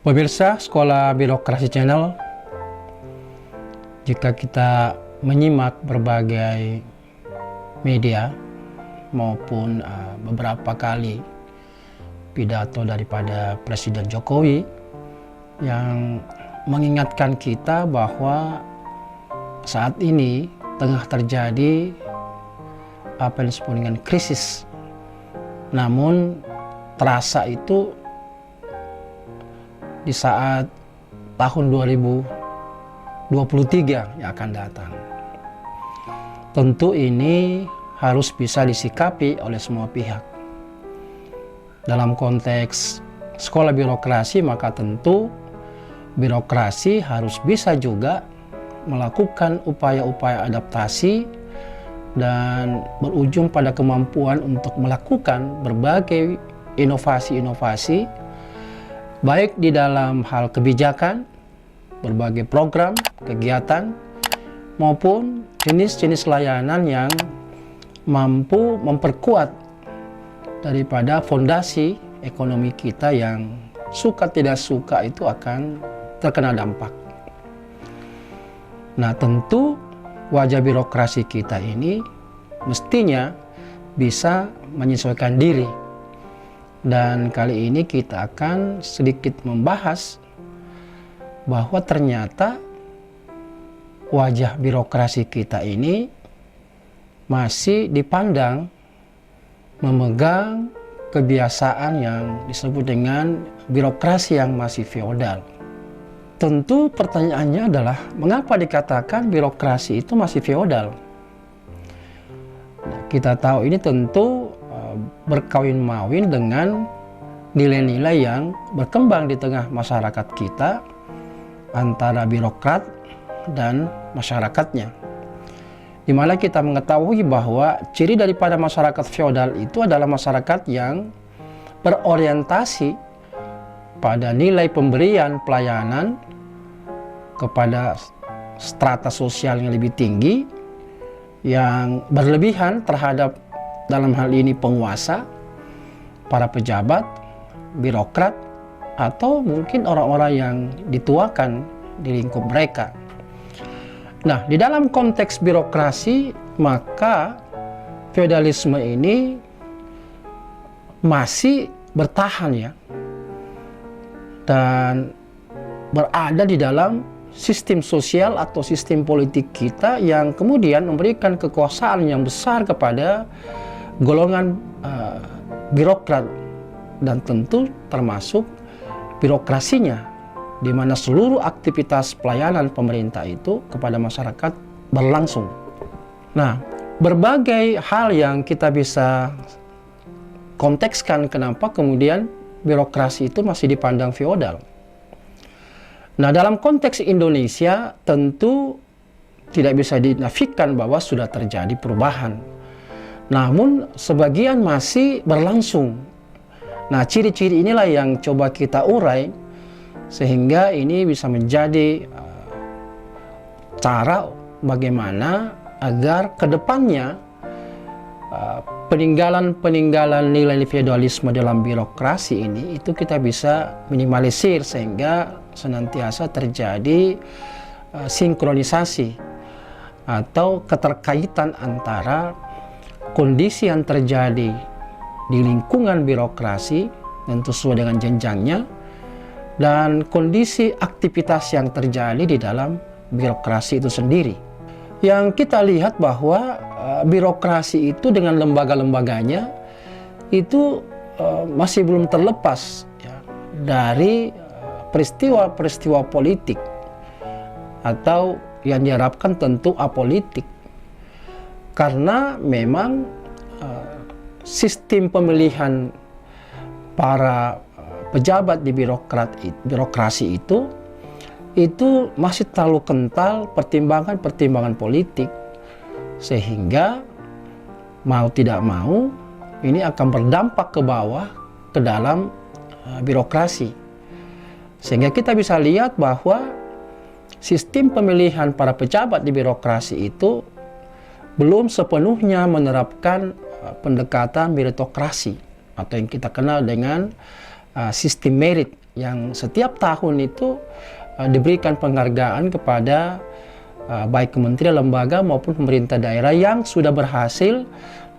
Pemirsa Sekolah Birokrasi Channel, jika kita menyimak berbagai media maupun beberapa kali pidato daripada Presiden Jokowi yang mengingatkan kita bahwa saat ini tengah terjadi apa yang disebut dengan krisis, namun terasa itu di saat tahun 2023 yang akan datang. Tentu ini harus bisa disikapi oleh semua pihak. Dalam konteks sekolah birokrasi, maka tentu birokrasi harus bisa juga melakukan upaya-upaya adaptasi dan berujung pada kemampuan untuk melakukan berbagai inovasi-inovasi, baik di dalam hal kebijakan, berbagai program, kegiatan, maupun jenis-jenis layanan yang mampu memperkuat daripada fondasi ekonomi kita yang suka tidak suka itu akan terkena dampak. Nah, tentu wajah birokrasi kita ini mestinya bisa menyesuaikan diri. Dan kali ini kita akan sedikit membahas bahwa ternyata wajah birokrasi kita ini masih dipandang memegang kebiasaan yang disebut dengan birokrasi yang masih feodal. Tentu pertanyaannya adalah mengapa dikatakan birokrasi itu masih feodal? Nah, kita tahu ini tentu berkawin-mawin dengan nilai-nilai yang berkembang di tengah masyarakat kita antara birokrat dan masyarakatnya, di mana kita mengetahui bahwa ciri daripada masyarakat feodal itu adalah masyarakat yang berorientasi pada nilai pemberian pelayanan kepada strata sosial yang lebih tinggi, yang berlebihan terhadap dalam hal ini penguasa, para pejabat, birokrat, atau mungkin orang-orang yang dituakan di lingkup mereka. Nah, di dalam konteks birokrasi, maka feodalisme ini masih bertahan ya, dan berada di dalam sistem sosial atau sistem politik kita yang kemudian memberikan kekuasaan yang besar kepada golongan birokrat, dan tentu termasuk birokrasinya, di mana seluruh aktivitas pelayanan pemerintah itu kepada masyarakat berlangsung. Nah, berbagai hal yang kita bisa kontekskan kenapa kemudian birokrasi itu masih dipandang feodal. Nah, dalam konteks Indonesia tentu tidak bisa dinafikan bahwa sudah terjadi perubahan. Namun sebagian masih berlangsung. Nah, ciri-ciri inilah yang coba kita urai sehingga ini bisa menjadi cara bagaimana agar kedepannya peninggalan-peninggalan nilai feodalisme dalam birokrasi ini itu kita bisa minimalisir sehingga senantiasa terjadi sinkronisasi atau keterkaitan antara kondisi yang terjadi di lingkungan birokrasi dan sesuai dengan jenjangnya, dan kondisi aktivitas yang terjadi di dalam birokrasi itu sendiri. Yang kita lihat bahwa birokrasi itu dengan lembaga-lembaganya itu masih belum terlepas ya, dari peristiwa-peristiwa politik atau yang diharapkan tentu apolitik. Karena memang sistem pemilihan para pejabat di birokrasi itu masih terlalu kental pertimbangan-pertimbangan politik, sehingga mau tidak mau ini akan berdampak ke bawah ke dalam birokrasi. Sehingga kita bisa lihat bahwa sistem pemilihan para pejabat di birokrasi itu belum sepenuhnya menerapkan pendekatan meritokrasi atau yang kita kenal dengan sistem merit yang setiap tahun itu diberikan penghargaan kepada baik kementerian, lembaga maupun pemerintah daerah yang sudah berhasil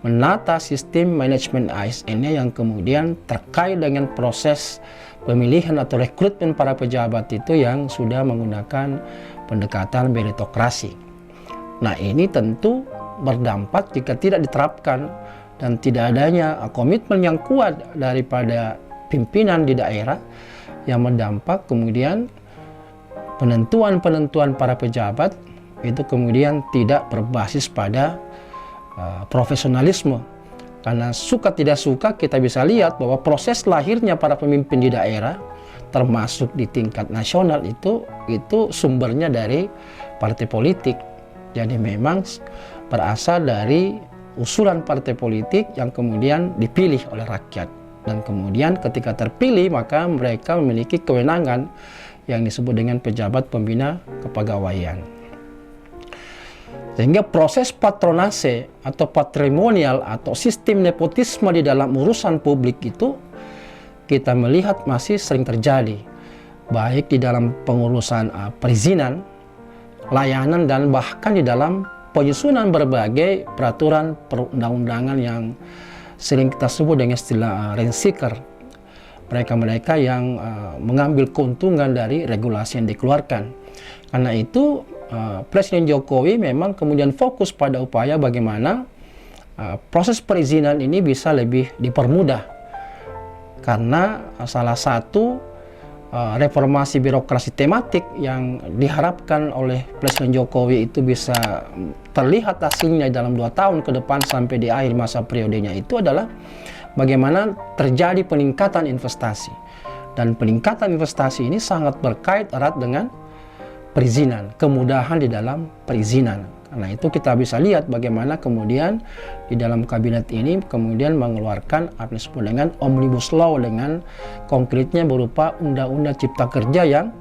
menata sistem manajemen ASN-nya yang kemudian terkait dengan proses pemilihan atau rekrutmen para pejabat itu yang sudah menggunakan pendekatan meritokrasi. Nah, ini tentu berdampak jika tidak diterapkan dan tidak adanya komitmen yang kuat daripada pimpinan di daerah, yang berdampak kemudian penentuan para pejabat itu kemudian tidak berbasis pada profesionalisme. Karena suka tidak suka kita bisa lihat bahwa proses lahirnya para pemimpin di daerah termasuk di tingkat nasional itu sumbernya dari partai politik. Jadi memang berasal dari usulan partai politik yang kemudian dipilih oleh rakyat, dan kemudian ketika terpilih maka mereka memiliki kewenangan yang disebut dengan pejabat pembina kepegawaian. Sehingga proses patronase atau patrimonial atau sistem nepotisme di dalam urusan publik itu kita melihat masih sering terjadi, baik di dalam pengurusan perizinan, layanan, dan bahkan di dalam penyusunan berbagai peraturan perundang-undangan yang sering kita sebut dengan istilah rent seeker. Mereka-mereka yang mengambil keuntungan dari regulasi yang dikeluarkan. Karena itu Presiden Jokowi memang kemudian fokus pada upaya bagaimana proses perizinan ini bisa lebih dipermudah, karena salah satu reformasi birokrasi tematik yang diharapkan oleh Presiden Jokowi itu bisa terlihat hasilnya dalam 2 tahun ke depan sampai di akhir masa periodenya itu adalah bagaimana terjadi peningkatan investasi, dan peningkatan investasi ini sangat berkait erat dengan perizinan, kemudahan di dalam perizinan. Karena itu kita bisa lihat bagaimana kemudian di dalam kabinet ini kemudian mengeluarkan apa disebut dengan Omnibus Law dengan konkretnya berupa Undang-Undang Cipta Kerja yang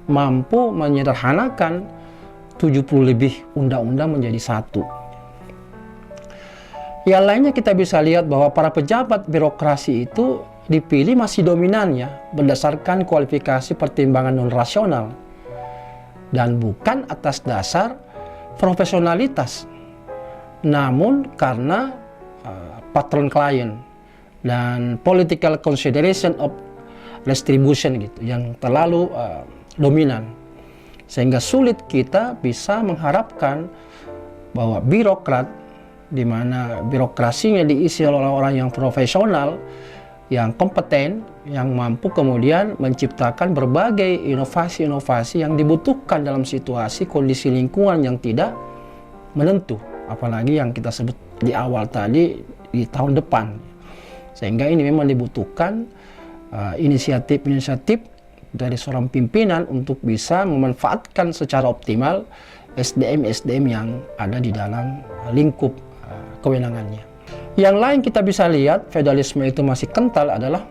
mampu menyederhanakan 70 lebih undang-undang menjadi satu. Yang lainnya kita bisa lihat bahwa para pejabat birokrasi itu dipilih masih dominan ya berdasarkan kualifikasi pertimbangan non rasional dan bukan atas dasar profesionalitas, namun karena patron klien dan political consideration of distribution gitu yang terlalu dominan, sehingga sulit kita bisa mengharapkan bahwa birokrat di mana birokrasinya diisi oleh orang yang profesional, yang kompeten, yang mampu kemudian menciptakan berbagai inovasi-inovasi yang dibutuhkan dalam situasi kondisi lingkungan yang tidak menentu, apalagi yang kita sebut di awal tadi di tahun depan. Sehingga ini memang dibutuhkan inisiatif-inisiatif dari seorang pimpinan untuk bisa memanfaatkan secara optimal SDM-SDM yang ada di dalam lingkup kewenangannya. Yang lain kita bisa lihat feodalisme itu masih kental adalah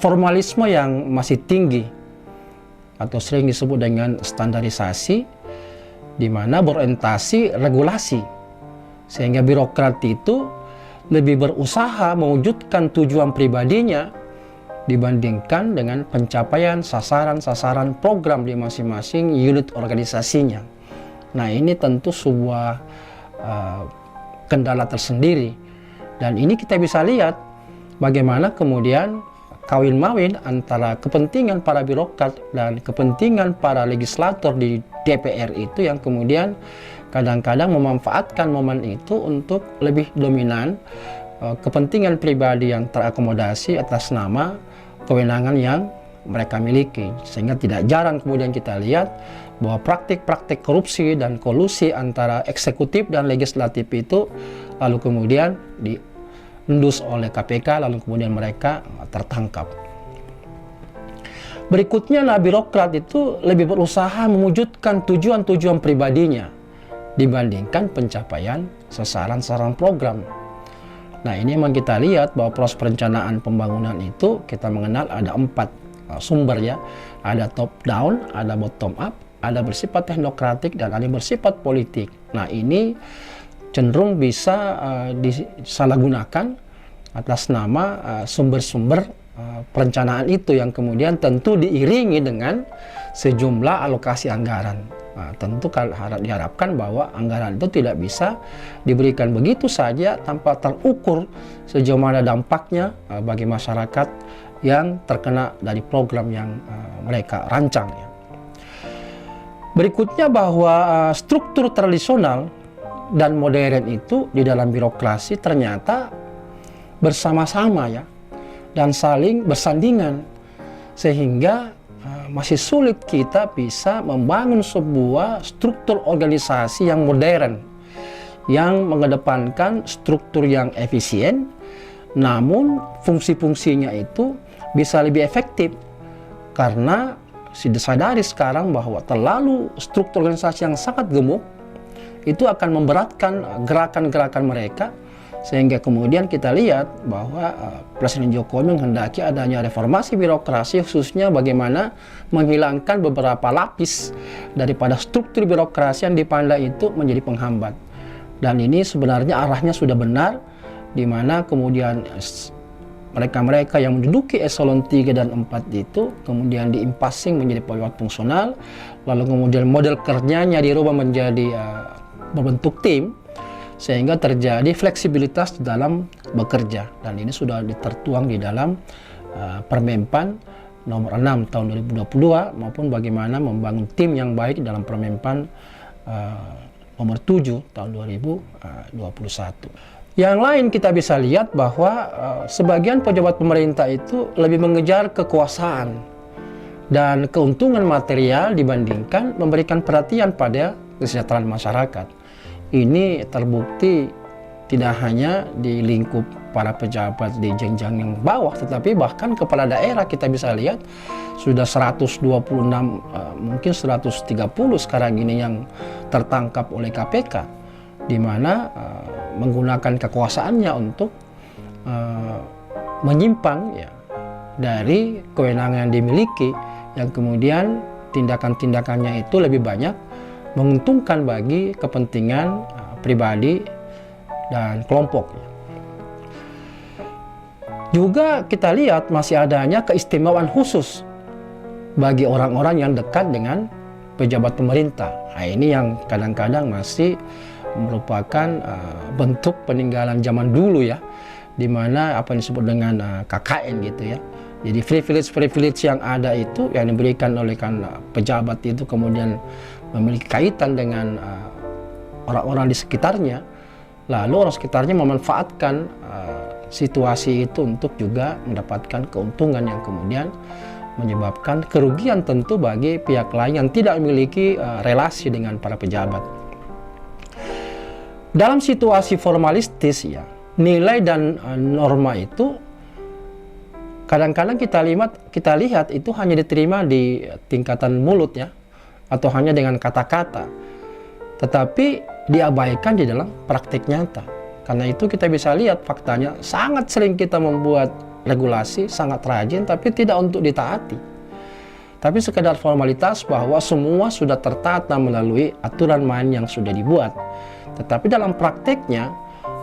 formalisme yang masih tinggi atau sering disebut dengan standarisasi, di mana berorientasi regulasi, sehingga birokrat itu lebih berusaha mewujudkan tujuan pribadinya dibandingkan dengan pencapaian sasaran-sasaran program di masing-masing unit organisasinya. Nah, ini tentu sebuah kendala tersendiri. Dan ini kita bisa lihat bagaimana kemudian kawin-mawin antara kepentingan para birokrat dan kepentingan para legislator di DPR itu yang kemudian kadang-kadang memanfaatkan momen itu untuk lebih dominan kepentingan pribadi yang terakomodasi atas nama kewenangan yang mereka miliki. Sehingga tidak jarang kemudian kita lihat bahwa praktik-praktik korupsi dan kolusi antara eksekutif dan legislatif itu lalu kemudian diendus oleh KPK, lalu kemudian mereka tertangkap. Berikutnya, birokrat itu lebih berusaha mewujudkan tujuan-tujuan pribadinya dibandingkan pencapaian sasaran-sasaran program. Nah, ini memang kita lihat bahwa proses perencanaan pembangunan itu kita mengenal ada 4 sumber ya. Ada top down, ada bottom up, ada bersifat teknokratik, dan ada bersifat politik. Nah, ini cenderung bisa disalahgunakan atas nama sumber-sumber perencanaan itu yang kemudian tentu diiringi dengan sejumlah alokasi anggaran. Nah, tentu diharapkan bahwa anggaran itu tidak bisa diberikan begitu saja tanpa terukur sejauh mana dampaknya bagi masyarakat yang terkena dari program yang mereka rancang. Ya. Berikutnya bahwa struktur tradisional dan modern itu di dalam birokrasi ternyata bersama-sama ya, dan saling bersandingan, sehingga masih sulit kita bisa membangun sebuah struktur organisasi yang modern yang mengedepankan struktur yang efisien, namun fungsi-fungsinya itu bisa lebih efektif, karena disadari sekarang bahwa terlalu struktur organisasi yang sangat gemuk itu akan memberatkan gerakan-gerakan mereka, sehingga kemudian kita lihat bahwa Presiden Jokowi menghendaki adanya reformasi birokrasi, khususnya bagaimana menghilangkan beberapa lapis daripada struktur birokrasi yang dipandang itu menjadi penghambat. Dan ini sebenarnya arahnya sudah benar, di mana kemudian mereka-mereka yang menduduki eselon 3 dan 4 itu kemudian diimpasing menjadi pejabat fungsional, lalu kemudian model kerjanya dirubah menjadi berbentuk tim, sehingga terjadi fleksibilitas dalam bekerja. Dan ini sudah tertuang di dalam Permenpan nomor 6 tahun 2022, maupun bagaimana membangun tim yang baik dalam Permenpan nomor 7 tahun 2021. Yang lain kita bisa lihat bahwa sebagian pejabat pemerintah itu lebih mengejar kekuasaan dan keuntungan material dibandingkan memberikan perhatian pada kesejahteraan masyarakat. Ini terbukti tidak hanya di lingkup para pejabat di jenjang yang bawah, tetapi bahkan kepala daerah kita bisa lihat sudah 126, mungkin 130 sekarang ini yang tertangkap oleh KPK, di mana menggunakan kekuasaannya untuk menyimpang ya, dari kewenangan yang dimiliki, yang kemudian tindakan-tindakannya itu lebih banyak menguntungkan bagi kepentingan pribadi dan kelompok. Juga kita lihat masih adanya keistimewaan khusus bagi orang-orang yang dekat dengan pejabat pemerintah. Nah, ini yang kadang-kadang masih merupakan bentuk peninggalan zaman dulu ya, di mana apa yang disebut dengan KKN gitu ya. Jadi privilege yang ada itu yang diberikan oleh pejabat itu kemudian memiliki kaitan dengan orang-orang di sekitarnya, lalu orang sekitarnya memanfaatkan situasi itu untuk juga mendapatkan keuntungan yang kemudian menyebabkan kerugian tentu bagi pihak lain yang tidak memiliki relasi dengan para pejabat. Dalam situasi formalistis ya, nilai dan norma itu kadang-kadang kita lihat itu hanya diterima di tingkatan mulut ya, atau hanya dengan kata-kata, tetapi diabaikan di dalam praktik nyata. Karena itu kita bisa lihat faktanya sangat sering kita membuat regulasi, sangat rajin, tapi tidak untuk ditaati. Tapi sekedar formalitas bahwa semua sudah tertata melalui aturan main yang sudah dibuat. Tetapi dalam prakteknya,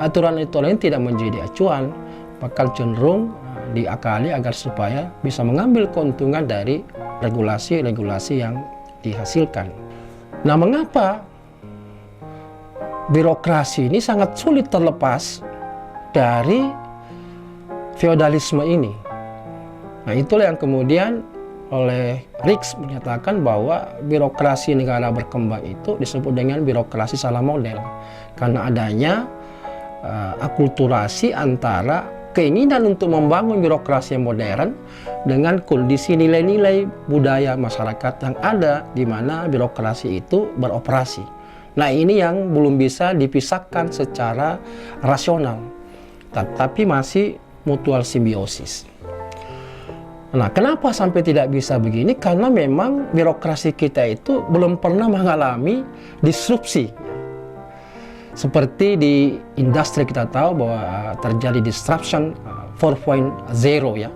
aturan itu tidak menjadi acuan, bahkan cenderung diakali agar supaya bisa mengambil keuntungan dari regulasi-regulasi yang dihasilkan. Nah, mengapa birokrasi ini sangat sulit terlepas dari feodalisme ini? Nah, itulah yang kemudian oleh Rix menyatakan bahwa birokrasi negara berkembang itu disebut dengan birokrasi salah model, karena adanya akulturasi antara keinginan untuk membangun birokrasi yang modern dengan kondisi nilai-nilai budaya masyarakat yang ada di mana birokrasi itu beroperasi. Nah, ini yang belum bisa dipisahkan secara rasional, tetapi masih mutual simbiosis. Nah, kenapa sampai tidak bisa begini? Karena memang birokrasi kita itu belum pernah mengalami disrupsi. Seperti di industri kita tahu bahwa terjadi disruption 4.0 ya.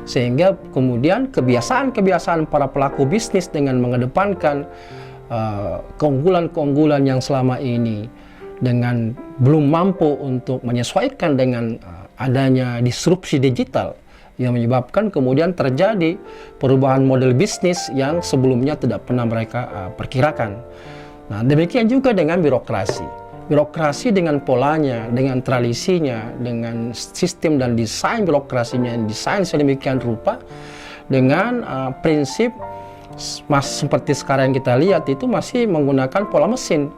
Sehingga kemudian kebiasaan-kebiasaan para pelaku bisnis dengan mengedepankan keunggulan-keunggulan yang selama ini dengan belum mampu untuk menyesuaikan dengan adanya disrupsi digital yang menyebabkan kemudian terjadi perubahan model bisnis yang sebelumnya tidak pernah mereka perkirakan. Nah, demikian juga dengan birokrasi. Birokrasi dengan polanya, dengan tradisinya, dengan sistem dan desain birokrasinya, desain sedemikian rupa, dengan prinsip seperti sekarang yang kita lihat itu masih menggunakan pola mesin,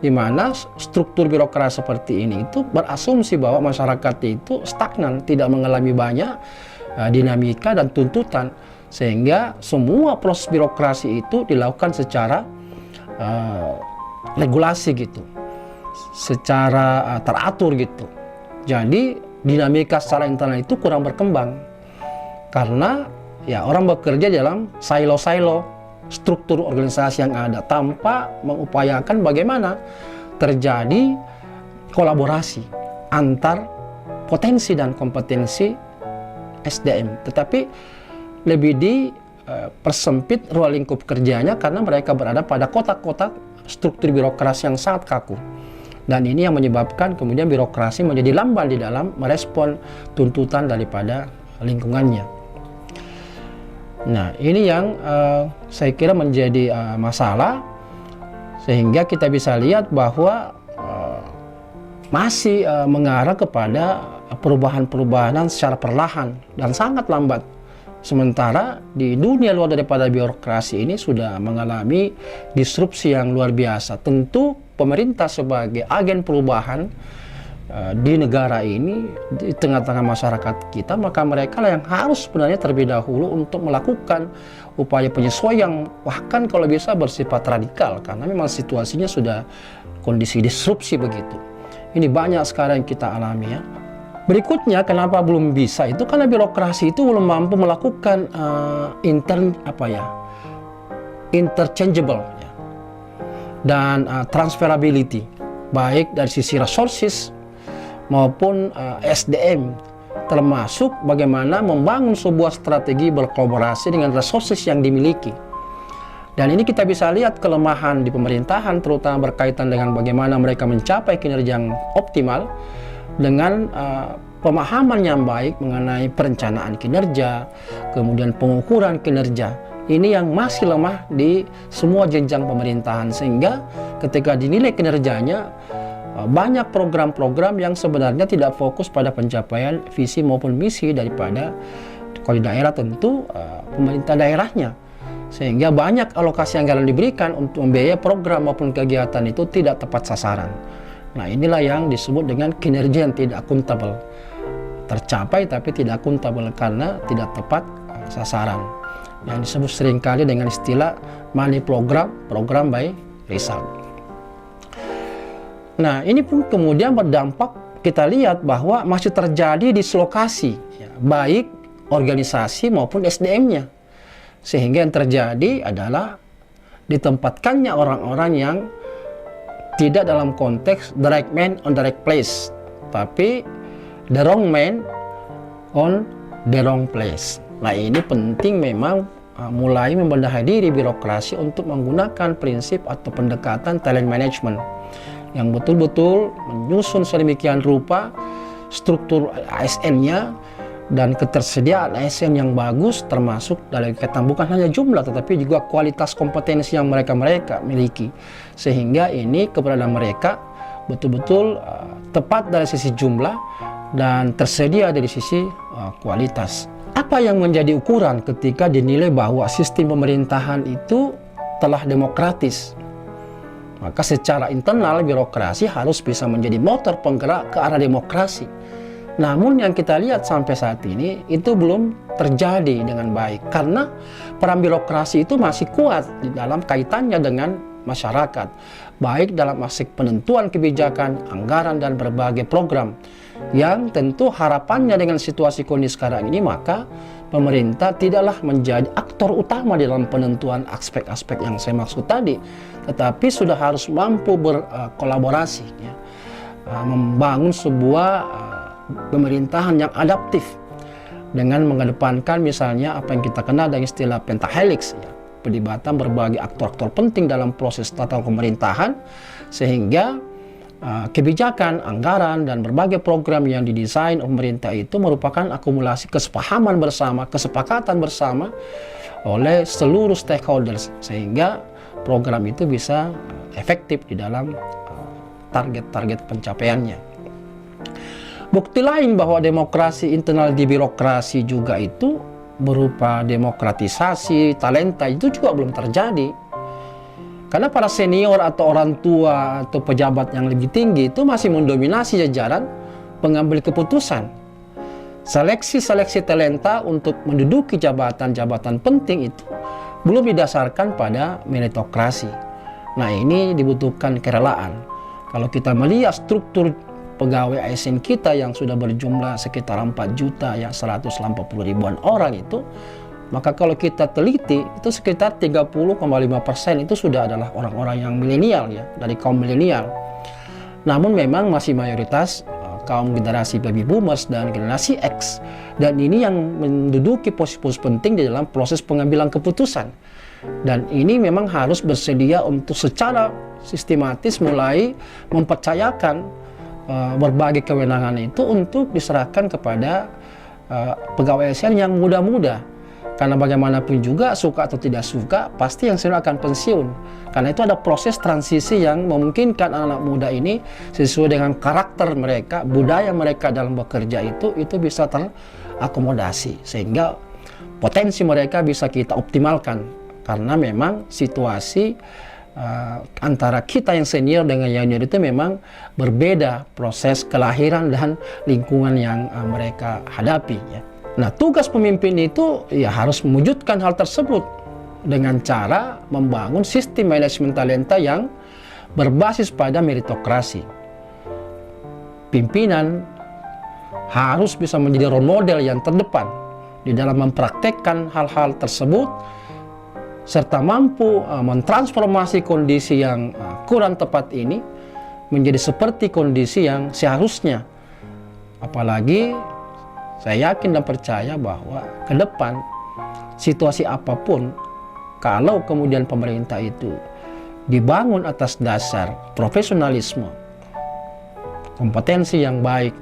di mana struktur birokrasi seperti ini itu berasumsi bahwa masyarakat itu stagnan, tidak mengalami banyak dinamika dan tuntutan, sehingga semua proses birokrasi itu dilakukan secara regulasi gitu, secara teratur gitu. Jadi dinamika secara internal itu kurang berkembang karena ya orang bekerja dalam silo-silo struktur organisasi yang ada tanpa mengupayakan bagaimana terjadi kolaborasi antar potensi dan kompetensi SDM, tetapi lebih dipersempit ruang lingkup kerjanya karena mereka berada pada kotak-kotak struktur birokrasi yang sangat kaku. Dan ini yang menyebabkan kemudian birokrasi menjadi lamban di dalam merespon tuntutan daripada lingkungannya. Nah, ini yang saya kira menjadi masalah, sehingga kita bisa lihat bahwa masih mengarah kepada perubahan-perubahan secara perlahan dan sangat lambat. Sementara di dunia luar daripada birokrasi ini sudah mengalami disrupsi yang luar biasa. Tentu pemerintah sebagai agen perubahan di negara ini, di tengah-tengah masyarakat kita, maka mereka lah yang harus sebenarnya terlebih dahulu untuk melakukan upaya penyesuaian, bahkan kalau bisa bersifat radikal, karena memang situasinya sudah kondisi disrupsi begitu. Ini banyak sekarang yang kita alami ya. Berikutnya, kenapa belum bisa itu karena birokrasi itu belum mampu melakukan interchangeable ya, dan transferability, baik dari sisi resources maupun SDM, termasuk bagaimana membangun sebuah strategi berkolaborasi dengan resources yang dimiliki. Dan ini kita bisa lihat kelemahan di pemerintahan, terutama berkaitan dengan bagaimana mereka mencapai kinerja yang optimal dengan pemahaman yang baik mengenai perencanaan kinerja, kemudian pengukuran kinerja. Ini yang masih lemah di semua jenjang pemerintahan, sehingga ketika dinilai kinerjanya, banyak program-program yang sebenarnya tidak fokus pada pencapaian visi maupun misi daripada, kalau di daerah tentu pemerintah daerahnya, sehingga banyak alokasi anggaran diberikan untuk membiayai program maupun kegiatan itu tidak tepat sasaran. Nah, inilah yang disebut dengan kinerja yang tidak akuntabel, tercapai tapi tidak akuntabel karena tidak tepat sasaran, yang disebut seringkali dengan istilah money program by result. Nah, ini pun kemudian berdampak, kita lihat bahwa masih terjadi dislokasi ya, baik organisasi maupun SDM-nya, sehingga yang terjadi adalah ditempatkannya orang-orang yang tidak dalam konteks the right man on the right place, tapi the wrong man on the wrong place. Nah, ini penting memang mulai membenahi diri birokrasi untuk menggunakan prinsip atau pendekatan talent management yang betul-betul menyusun sedemikian rupa struktur ASN-nya dan ketersediaan ASN yang bagus, termasuk dalam kaitan bukan hanya jumlah tetapi juga kualitas kompetensi yang mereka miliki, sehingga ini keberadaan mereka betul-betul tepat dari sisi jumlah dan tersedia dari sisi kualitas. Apa yang menjadi ukuran ketika dinilai bahwa sistem pemerintahan itu telah demokratis? Maka secara internal birokrasi harus bisa menjadi motor penggerak ke arah demokrasi. Namun yang kita lihat sampai saat ini itu belum terjadi dengan baik, karena peran birokrasi itu masih kuat di dalam kaitannya dengan masyarakat, baik dalam aspek penentuan kebijakan, anggaran, dan berbagai program, yang tentu harapannya dengan situasi kondisi sekarang ini, maka pemerintah tidaklah menjadi aktor utama di dalam penentuan aspek-aspek yang saya maksud tadi, tetapi sudah harus mampu berkolaborasi ya, membangun sebuah pemerintahan yang adaptif dengan mengedepankan misalnya apa yang kita kenal dengan istilah pentahelix ya, pelibatan berbagai aktor-aktor penting dalam proses tata pemerintahan, sehingga kebijakan, anggaran, dan berbagai program yang didesain pemerintah itu merupakan akumulasi kesepahaman bersama, kesepakatan bersama oleh seluruh stakeholders, sehingga program itu bisa efektif di dalam target-target pencapaiannya. Bukti lain bahwa demokrasi internal di birokrasi juga itu berupa demokratisasi talenta itu juga belum terjadi. Karena para senior atau orang tua atau pejabat yang lebih tinggi itu masih mendominasi jajaran pengambil keputusan. Seleksi-seleksi talenta untuk menduduki jabatan-jabatan penting itu belum didasarkan pada meritokrasi. Nah, ini dibutuhkan kerelaan. Kalau kita melihat struktur pegawai ASN kita yang sudah berjumlah sekitar 4 juta ya 180 ribuan orang itu, maka kalau kita teliti itu sekitar 30,5% itu sudah adalah orang-orang yang milenial ya, dari kaum milenial. Namun memang masih mayoritas kaum generasi baby boomers dan generasi X, dan ini yang menduduki posisi-posisi penting di dalam proses pengambilan keputusan. Dan ini memang harus bersedia untuk secara sistematis mulai mempercayakan berbagai kewenangan itu untuk diserahkan kepada pegawai ASN yang muda-muda. Karena bagaimanapun juga, suka atau tidak suka, pasti yang selalu akan pensiun. Karena itu ada proses transisi yang memungkinkan anak-anak muda ini sesuai dengan karakter mereka, budaya mereka dalam bekerja itu bisa terakomodasi. Sehingga potensi mereka bisa kita optimalkan. Karena memang situasi antara kita yang senior dengan yang junior itu memang berbeda proses kelahiran dan lingkungan yang mereka hadapi ya. Nah, tugas pemimpin itu ya harus mewujudkan hal tersebut dengan cara membangun sistem manajemen talenta yang berbasis pada meritokrasi. Pimpinan harus bisa menjadi role model yang terdepan di dalam mempraktekkan hal-hal tersebut, serta mampu mentransformasi kondisi yang kurang tepat ini menjadi seperti kondisi yang seharusnya. Apalagi saya yakin dan percaya bahwa ke depan situasi apapun, kalau kemudian pemerintah itu dibangun atas dasar profesionalisme, kompetensi yang baik,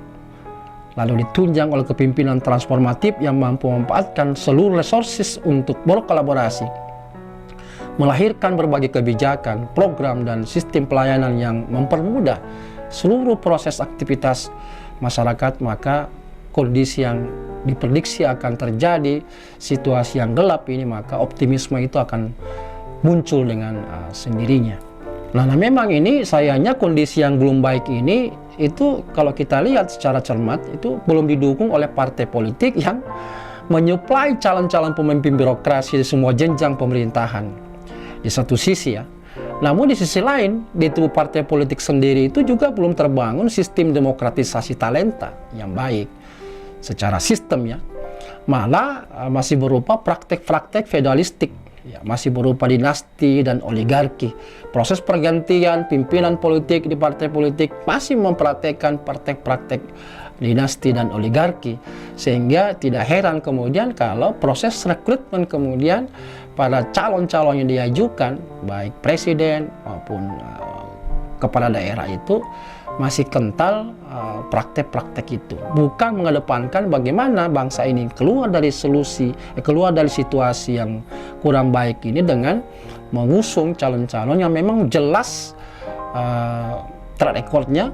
lalu ditunjang oleh kepemimpinan transformatif yang mampu memanfaatkan seluruh resources untuk berkolaborasi, melahirkan berbagai kebijakan, program, dan sistem pelayanan yang mempermudah seluruh proses aktivitas masyarakat, maka kondisi yang diprediksi akan terjadi, situasi yang gelap ini, maka optimisme itu akan muncul dengan sendirinya. Nah, memang ini sayangnya kondisi yang belum baik ini itu kalau kita lihat secara cermat itu belum didukung oleh partai politik yang menyuplai calon-calon pemimpin birokrasi di semua jenjang pemerintahan. Di satu sisi ya. Namun di sisi lain, di tubuh partai politik sendiri itu juga belum terbangun sistem demokratisasi talenta yang baik secara sistem ya, malah masih berupa praktek-praktek feudalistik ya, masih berupa dinasti dan oligarki. Proses pergantian pimpinan politik di partai politik masih mempraktekkan praktek-praktek dinasti dan oligarki, sehingga tidak heran kemudian kalau proses rekrutmen kemudian pada calon-calon yang diajukan baik presiden maupun kepala daerah itu masih kental praktek-praktek itu, bukan mengedepankan bagaimana bangsa ini keluar dari situasi yang kurang baik ini dengan mengusung calon-calon yang memang jelas track recordnya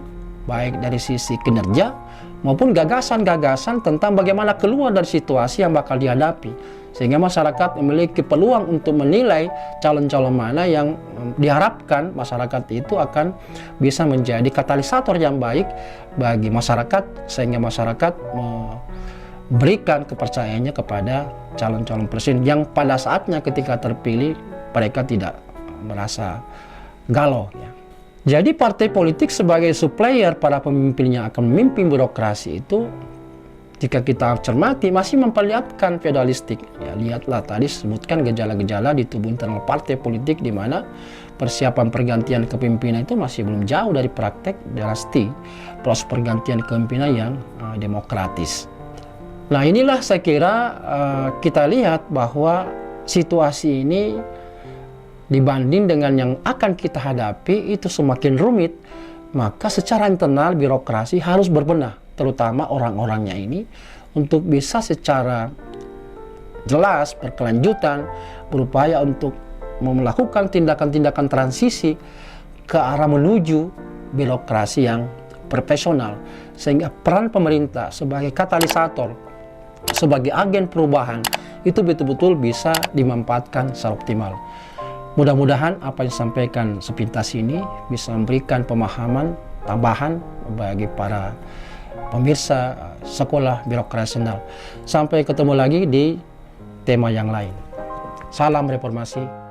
baik dari sisi kinerja maupun gagasan-gagasan tentang bagaimana keluar dari situasi yang bakal dihadapi, sehingga masyarakat memiliki peluang untuk menilai calon-calon mana yang diharapkan masyarakat itu akan bisa menjadi katalisator yang baik bagi masyarakat, sehingga masyarakat memberikan kepercayaannya kepada calon-calon presiden yang pada saatnya ketika terpilih mereka tidak merasa galau ya. Jadi partai politik sebagai supplier para pemimpin yang akan memimpin birokrasi itu, jika kita cermati, masih memperlihatkan feudalistik. Ya, lihatlah tadi sebutkan gejala-gejala di tubuh internal partai politik di mana persiapan pergantian kepemimpinan itu masih belum jauh dari praktek dinasti, proses pergantian kepemimpinan yang demokratis. Nah, inilah saya kira kita lihat bahwa situasi ini dibanding dengan yang akan kita hadapi itu semakin rumit, maka secara internal birokrasi harus berbenah, terutama orang-orangnya ini, untuk bisa secara jelas berkelanjutan berupaya untuk melakukan tindakan-tindakan transisi ke arah menuju birokrasi yang profesional, sehingga peran pemerintah sebagai katalisator, sebagai agen perubahan itu betul-betul bisa dimanfaatkan secara optimal. Mudah-mudahan apa yang disampaikan sepintas ini bisa memberikan pemahaman tambahan bagi para pemirsa Sekolah Birokrasional. Sampai ketemu lagi di tema yang lain. Salam reformasi.